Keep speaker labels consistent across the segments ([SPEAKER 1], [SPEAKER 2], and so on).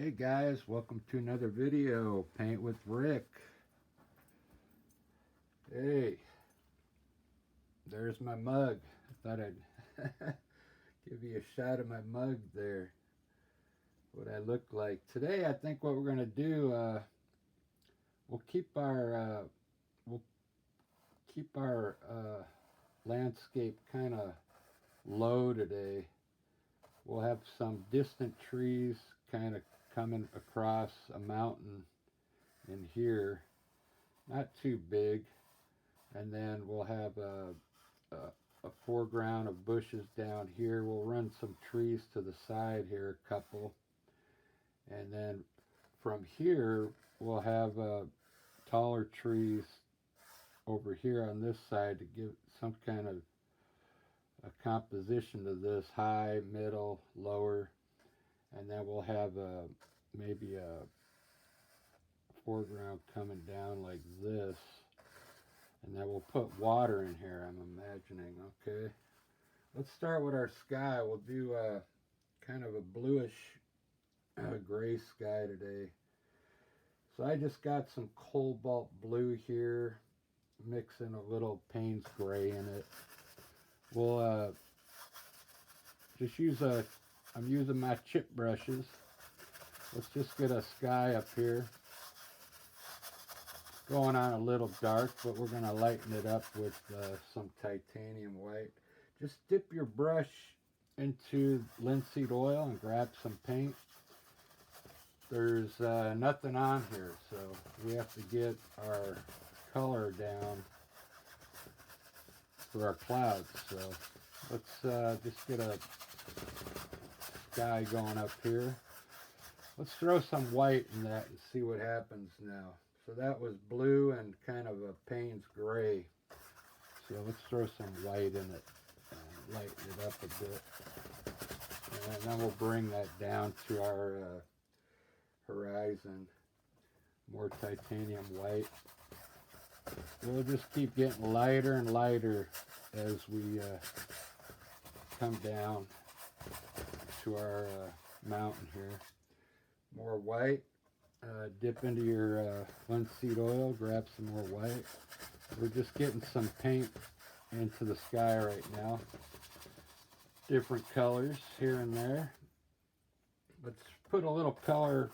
[SPEAKER 1] Hey guys, welcome to another video, Paint with Rick. Hey, there's my mug. I thought I'd give you a shot of my mug there, what I look like. Today I think what we're going to do, we'll keep our landscape kind of low today. We'll have some distant trees kind of coming across a mountain in here, not too big, and then we'll have a foreground of bushes down here. We'll run some trees to the side here, a couple, and then from here we'll have taller trees over here on this side to give some kind of a composition to this, high, middle, lower, and then we'll have maybe a foreground coming down like this, and then we'll put water in here, I'm imagining. Okay, let's start with our sky. We'll do kind of a bluish gray sky today. So I just got some cobalt blue here, mixing a little Payne's gray in it. We'll just use I'm using my chip brushes. Let's just get a sky up here. Going on a little dark, but we're going to lighten it up with some titanium white. Just dip your brush into linseed oil and grab some paint. There's nothing on here, so we have to get our color down for our clouds. So let's just get a sky going up here. Let's throw some white in that and see what happens now. So that was blue and kind of a Payne's gray. So let's throw some white in it and lighten it up a bit. And then we'll bring that down to our horizon. More titanium white. We'll just keep getting lighter and lighter as we come down to our mountain here. More white. Dip into your linseed oil, grab some more white. We're just getting some paint into the sky right now. Different colors here and there. Let's put a little color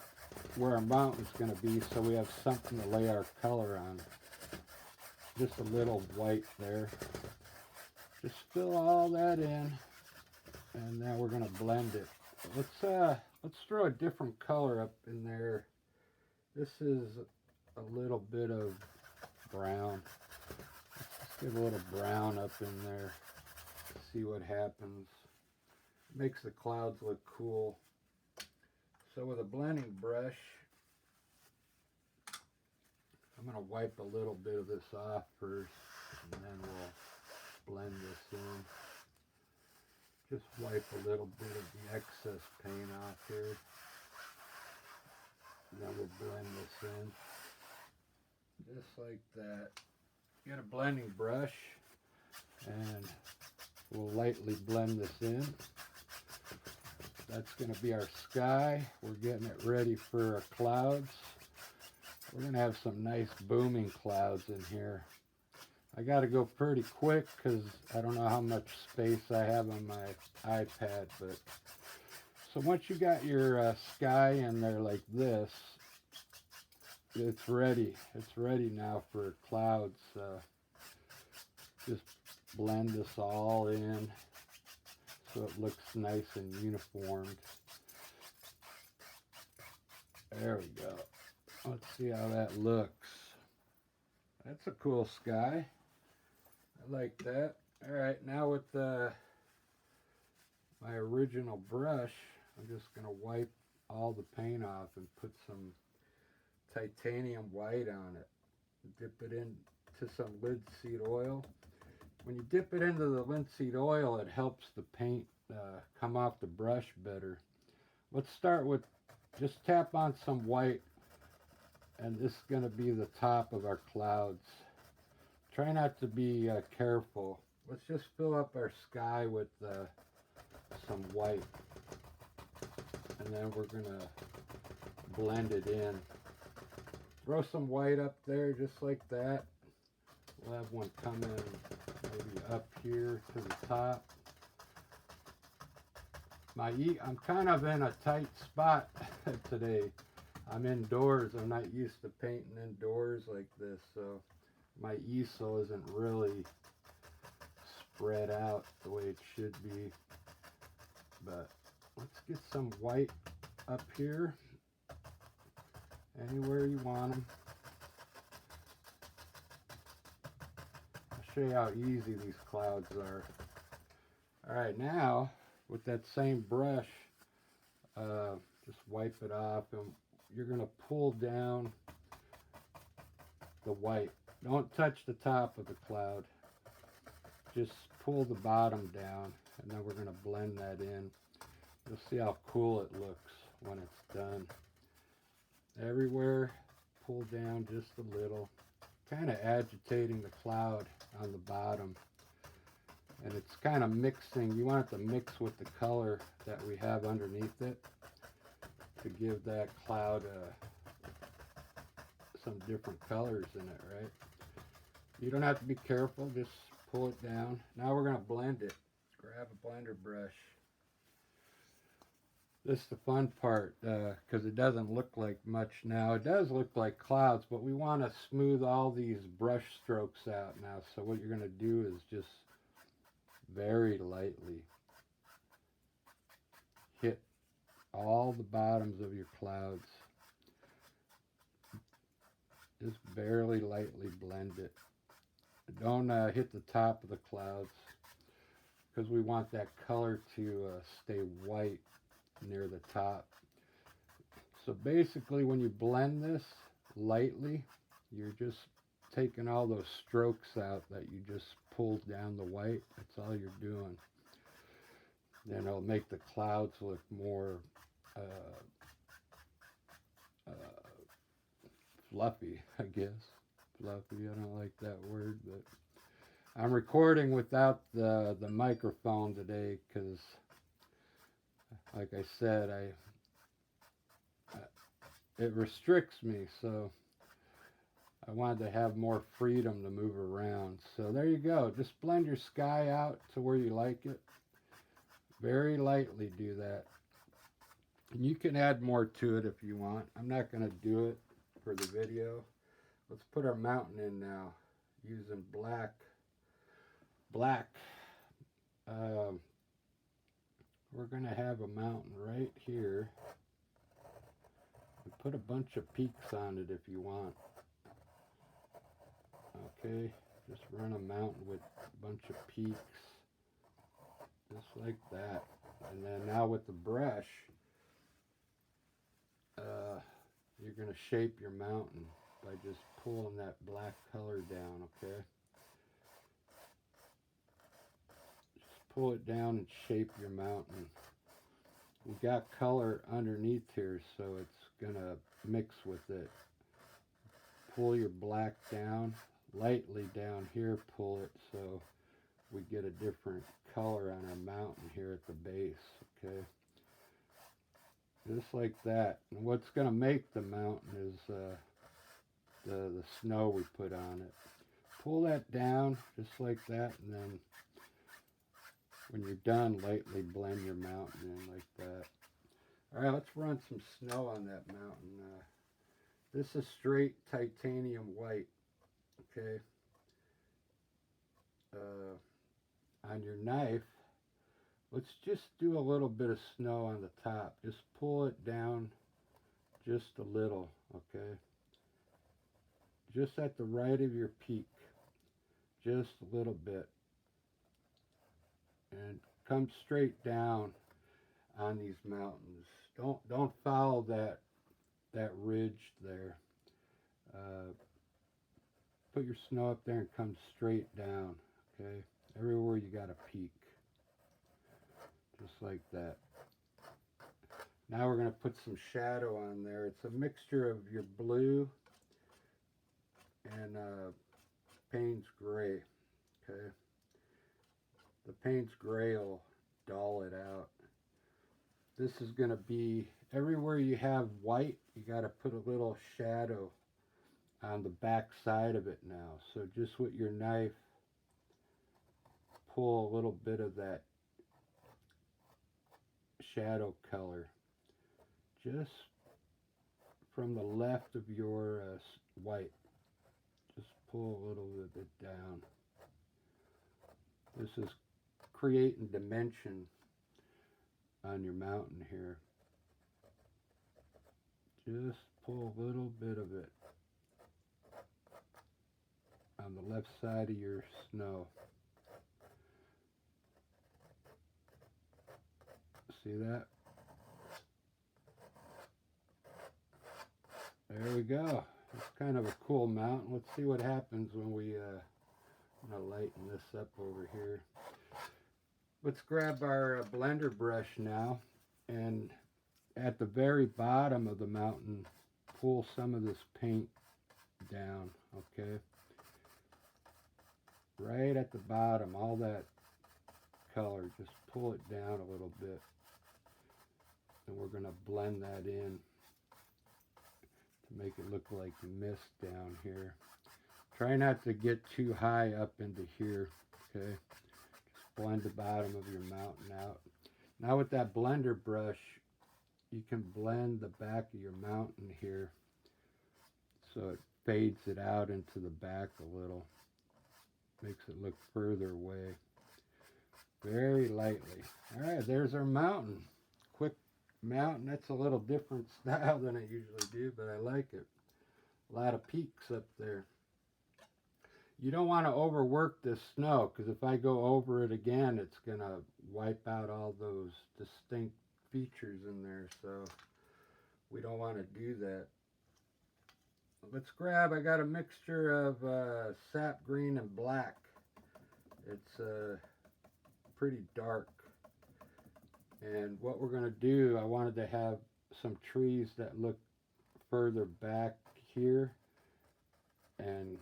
[SPEAKER 1] where our mountain's going to be so we have something to lay our color on. Just a little white there. Just fill all that in, and then we're going to blend it. Let's throw a different color up in there. This is a little bit of brown. Let's just get a little brown up in there. See what happens. Makes the clouds look cool. So with a blending brush, I'm going to wipe a little bit of this off first, and then we'll blend this in. Just wipe a little bit of the excess paint off here. And then we'll blend this in. Just like that. Get a blending brush, and we'll lightly blend this in. That's going to be our sky. We're getting it ready for our clouds. We're going to have some nice booming clouds in here. I got to go pretty quick because I don't know how much space I have on my iPad. But so once you got your sky in there like this, it's ready. It's ready now for clouds. Just blend this all in so it looks nice and uniformed. There we go. Let's see how that looks. That's a cool sky. I like that. All right, now with my original brush, I'm just going to wipe all the paint off and put some titanium white on it. Dip it into some linseed oil. When you dip it into the linseed oil, it helps the paint come off the brush better. Let's start with just tap on some white, and this is going to be the top of our clouds. Try not to be careful. Let's just fill up our sky with some white, and then we're going to blended in. Throw some white up there just like that. We'll have one come in maybe up here to the top. I'm kind of in a tight spot today. I'm indoors. I'm not used to painting indoors like this, so my easel isn't really spread out the way it should be. But let's get some white up here, anywhere you want them. I'll show you how easy these clouds are. Alright, now with that same brush, just wipe it off, and you're going to pull down the white. Don't touch the top of the cloud. Just pull the bottom down, and then we're going to blend that in. You'll see how cool it looks when it's done. Everywhere, pull down just a little, kind of agitating the cloud on the bottom. And it's kind of mixing. You want it to mix with the color that we have underneath it to give that cloud some different colors in it, right? You don't have to be careful, just pull it down. Now we're going to blend it. Grab a blender brush. This is the fun part, because it doesn't look like much now. It does look like clouds, but we want to smooth all these brush strokes out now. So what you're going to do is just very lightly hit all the bottoms of your clouds. Just barely lightly blend it. Don't hit the top of the clouds, because we want that color to stay white near the top. So basically when you blend this lightly, you're just taking all those strokes out that you just pulled down the white. That's all you're doing. Then it'll make the clouds look more fluffy, I guess. Fluffy, I don't like that word, but I'm recording without the microphone today because, like I said, it restricts me, so I wanted to have more freedom to move around. So there you go. Just blend your sky out to where you like it. Very lightly do that. And you can add more to it if you want. I'm not going to do it for the video. Let's put our mountain in now using black. We're going to have a mountain right here. Put a bunch of peaks on it if you want. Okay, just run a mountain with a bunch of peaks, just like that. And then now with the brush, you're going to shape your mountain by just pulling that black color down, okay? Just pull it down and shape your mountain. We got color underneath here, so it's going to mix with it. Pull your black down, lightly down here, pull it so we get a different color on our mountain here at the base, okay? Just like that. And what's going to make the mountain is the snow we put on it. Pull that down just like that, and then when you're done, lightly blend your mountain in like that. All right, let's run some snow on that mountain. This is straight titanium white, okay? On your knife, let's just do a little bit of snow on the top. Just pull it down just a little, okay? Just at the right of your peak, just a little bit. And come straight down on these mountains. Don't follow that ridge there. Put your snow up there and come straight down, okay? Everywhere you got a peak. Just like that. Now we're going to put some shadow on there. It's a mixture of your blue and Payne's gray, okay? The Payne's gray will dull it out. This is going to be everywhere you have white, you got to put a little shadow on the back side of it now. So just with your knife, pull a little bit of that shadow color just from the left of your white. Just pull a little bit down. This is creating dimension on your mountain here. Just pull a little bit of it on the left side of your snow. See that? There we go. It's kind of a cool mountain. Let's see what happens when we lighten this up over here. Let's grab our blender brush now, and at the very bottom of the mountain, pull some of this paint down, okay? Right at the bottom, all that color, just pull it down a little bit. And we're going to blend that in to make it look like mist down here. Try not to get too high up into here, okay? Just blend the bottom of your mountain out. Now with that blender brush, you can blend the back of your mountain here so it fades it out into the back a little. Makes it look further away. Very lightly. All right, there's our mountain. Quick mountain. That's a little different style than I usually do, but I like it. A lot of peaks up there. You don't want to overwork this snow, because if I go over it again, it's going to wipe out all those distinct features in there, so we don't want to do that. Let's grab, I got a mixture of sap green and black. It's pretty dark. And what we're going to do, I wanted to have some trees that look further back here and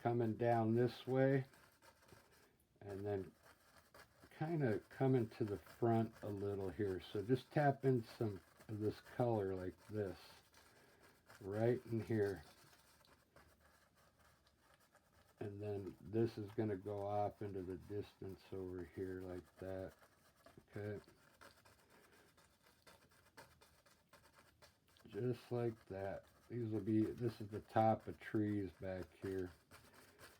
[SPEAKER 1] coming down this way, and then kind of coming to the front a little here. So just tap in some of this color like this, right in here. And then this is going to go off into the distance over here like that. Okay. Just like that. This is the top of trees back here.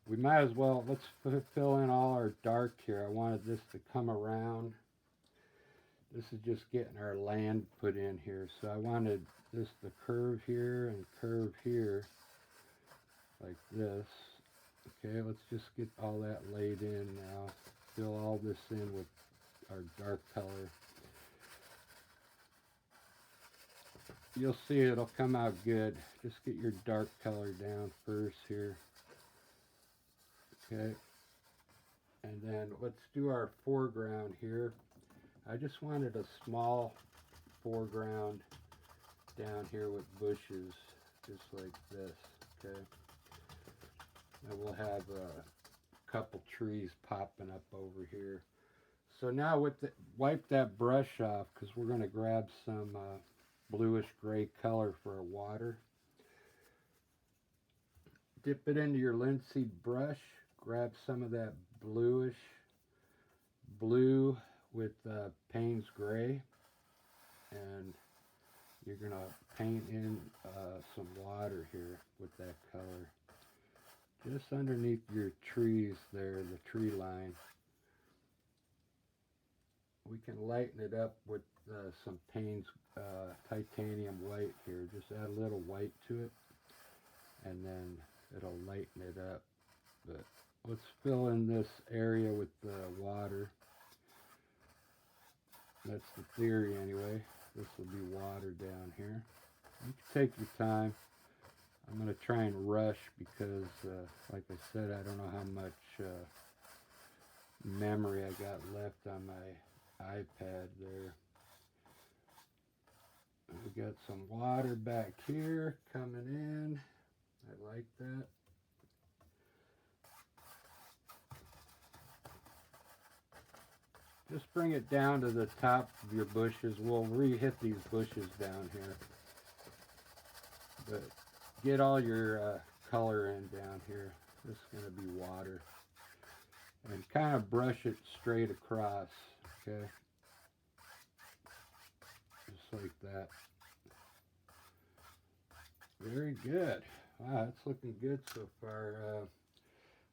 [SPEAKER 1] We might as well, let's fill in all our dark here. I wanted this to come around. This is just getting our land put in here. So I wanted this to curve here and curve here like this. Okay, let's just get all that laid in now. Fill all this in with our dark color. You'll see it'll come out good. Just get your dark color down first here. Okay, and then let's do our foreground here. I just wanted a small foreground down here with bushes, just like this, okay? And we'll have a couple trees popping up over here. So now wipe that brush off, because we're going to grab some bluish gray color for our water. Dip it into your linseed brush. Grab some of that bluish blue with Payne's gray, and you're going to paint in some water here with that color. Just underneath your trees there, the tree line. We can lighten it up with some Payne's titanium white here. Just add a little white to it, and then it'll lighten it up. But let's fill in this area with the water. That's the theory anyway. This will be water down here. You can take your time. I'm going to try and rush because, like I said, I don't know how much memory I got left on my iPad there. We got some water back here coming in. I like that. just bring it down to the top of your bushes. We'll re-hit these bushes down here. But get all your color in down here. This is going to be water. And kind of brush it straight across, okay? Just like that. Very good. Wow, it's looking good so far.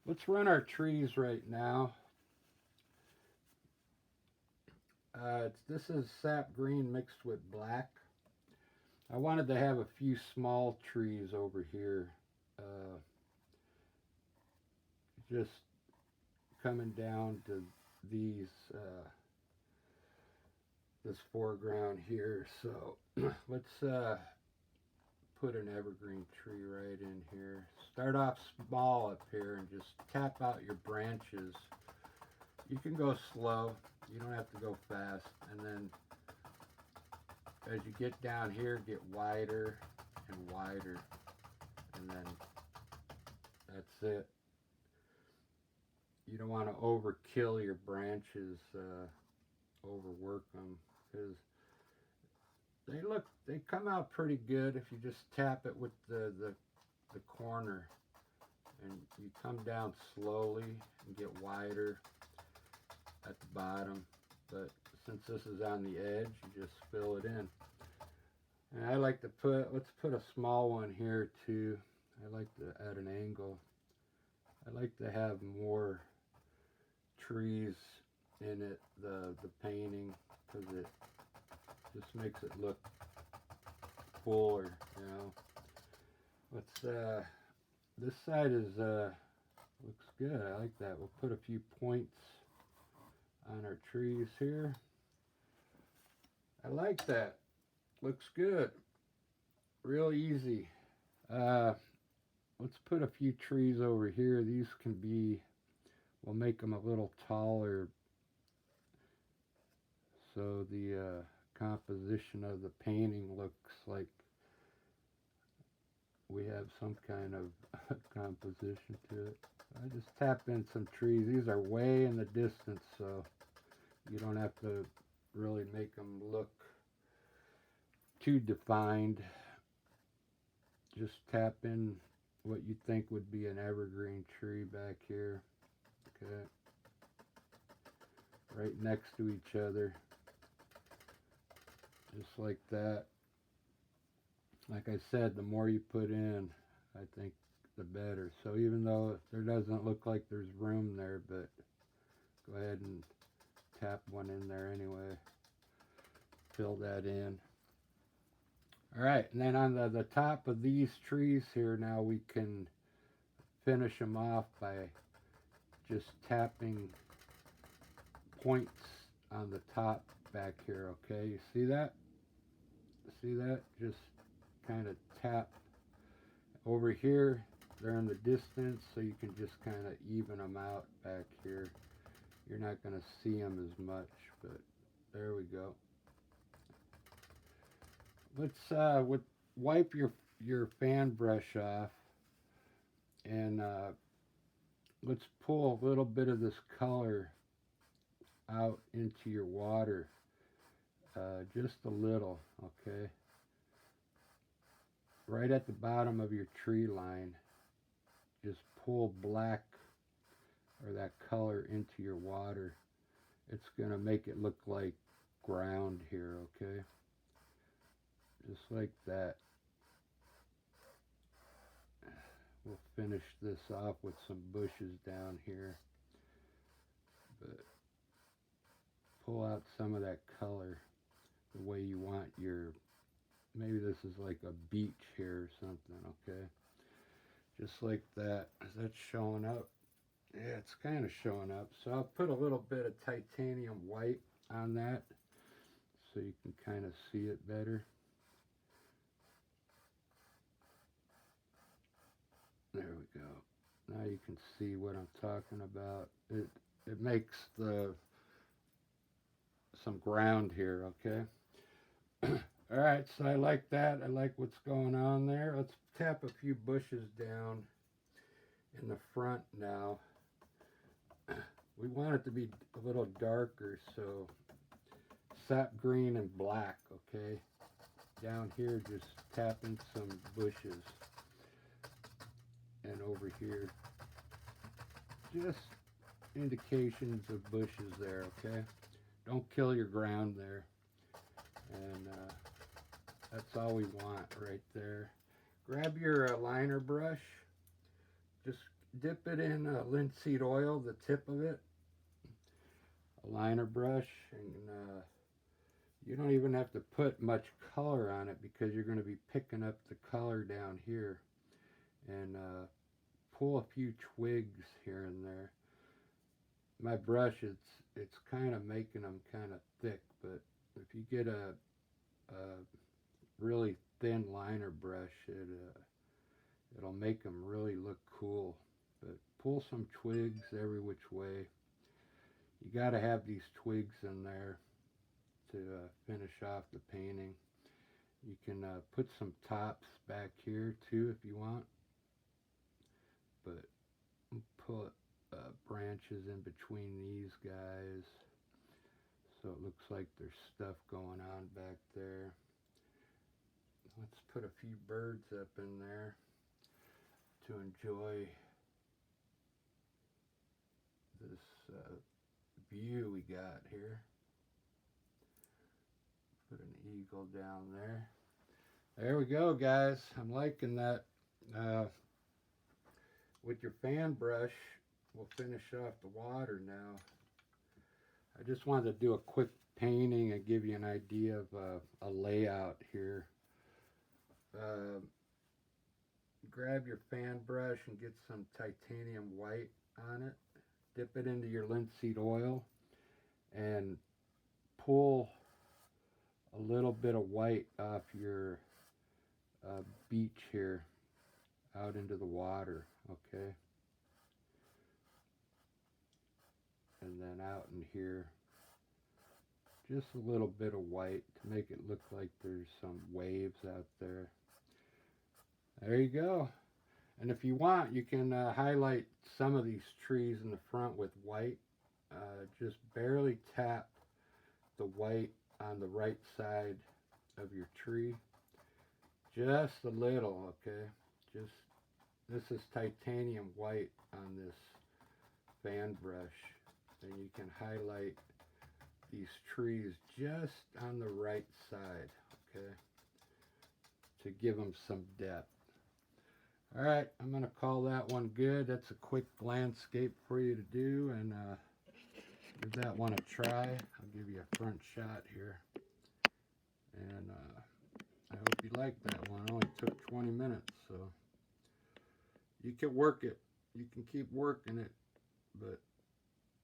[SPEAKER 1] Let's run our trees right now. This is sap green mixed with black. I wanted to have a few small trees over here. Just coming down to these, this foreground here. So let's put an evergreen tree right in here. Start off small up here and just tap out your branches. You can go slow, you don't have to go fast, and then as you get down here, get wider and wider, and then that's it. You don't want to overkill your branches, overwork them, because they come out pretty good if you just tap it with the corner, and you come down slowly and get wider at the bottom. But since this is on the edge, you just fill it in. And I like to let's put a small one here too. I like to at an angle. I like to have more trees in it, the painting, because it just makes it look fuller, you know. Let's this side is looks good. I like that. We'll put a few points on our trees here. I like that. Looks good. Real easy. Let's put a few trees over here. These can be, we'll make them a little taller so the composition of the painting looks like we have some kind of composition to it. I just tap in some trees. These are way in the distance, so you don't have to really make them look too defined. Just tap in what you think would be an evergreen tree back here. Okay. Right next to each other. Just like that. Like I said, the more you put in, I think the better. So even though there doesn't look like there's room there, but go ahead and tap one in there anyway. Fill that in. Alright, and then on the top of these trees here, now we can finish them off by just tapping points on the top back here, okay? You see that? See that? Just kind of tap over here. They're in the distance, so you can just kind of even them out back here. You're not going to see them as much, but there we go. Let's wipe your fan brush off, and let's pull a little bit of this color out into your water, just a little, okay? Right at the bottom of your tree line, just pull black or that color into your water. It's going to make it look like ground here, okay? Just like that. We'll finish this off with some bushes down here. But pull out some of that color the way you want your, maybe this is like a beach here or something, okay? Just like that. Is that showing up? Yeah, it's kind of showing up. So I'll put a little bit of titanium white on that so you can kind of see it better. There we go. Now you can see what I'm talking about. It makes some ground here, okay? Alright, so I like that. I like what's going on there. Let's tap a few bushes down in the front now we want it to be a little darker, so sap green and black, okay? Down here, just tap in some bushes. And over here, just indications of bushes there, okay? Don't kill your ground there. And that's all we want right there. Grab your liner brush. Just dip it in linseed oil, the tip of it. A liner brush. And you don't even have to put much color on it because you're going to be picking up the color down here. And pull a few twigs here and there. My brush, it's kind of making them kind of thick, but if you get a really thin liner brush, it'll make them really look cool. But pull some twigs every which way. You got to have these twigs in there to finish off the painting. You can put some tops back here too if you want, but put branches in between these guys so it looks like there's stuff going on back there. Let's put a few birds up in there to enjoy this view we got here. Put an eagle down there. There we go, guys. I'm liking that. With your fan brush, we'll finish off the water now. I just wanted to do a quick painting and give you an idea of a layout here. Grab your fan brush and get some titanium white on it. Dip it into your linseed oil and pull a little bit of white off your beach here out into the water, okay? And then out in here, just a little bit of white to make it look like there's some waves out there. There you go. And if you want, you can highlight some of these trees in the front with white. Just barely tap the white on the right side of your tree. Just a little, okay? Just, this is titanium white on this fan brush. And you can highlight these trees just on the right side, okay? To give them some depth. All right, I'm going to call that one good. That's a quick landscape for you to do, and give that one a try. I'll give you a front shot here. And I hope you like that one. It only took 20 minutes, so you can work it. You can keep working it, but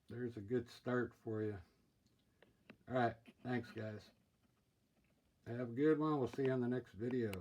[SPEAKER 1] there's a good start for you. All right, thanks, guys. Have a good one. We'll see you on the next video.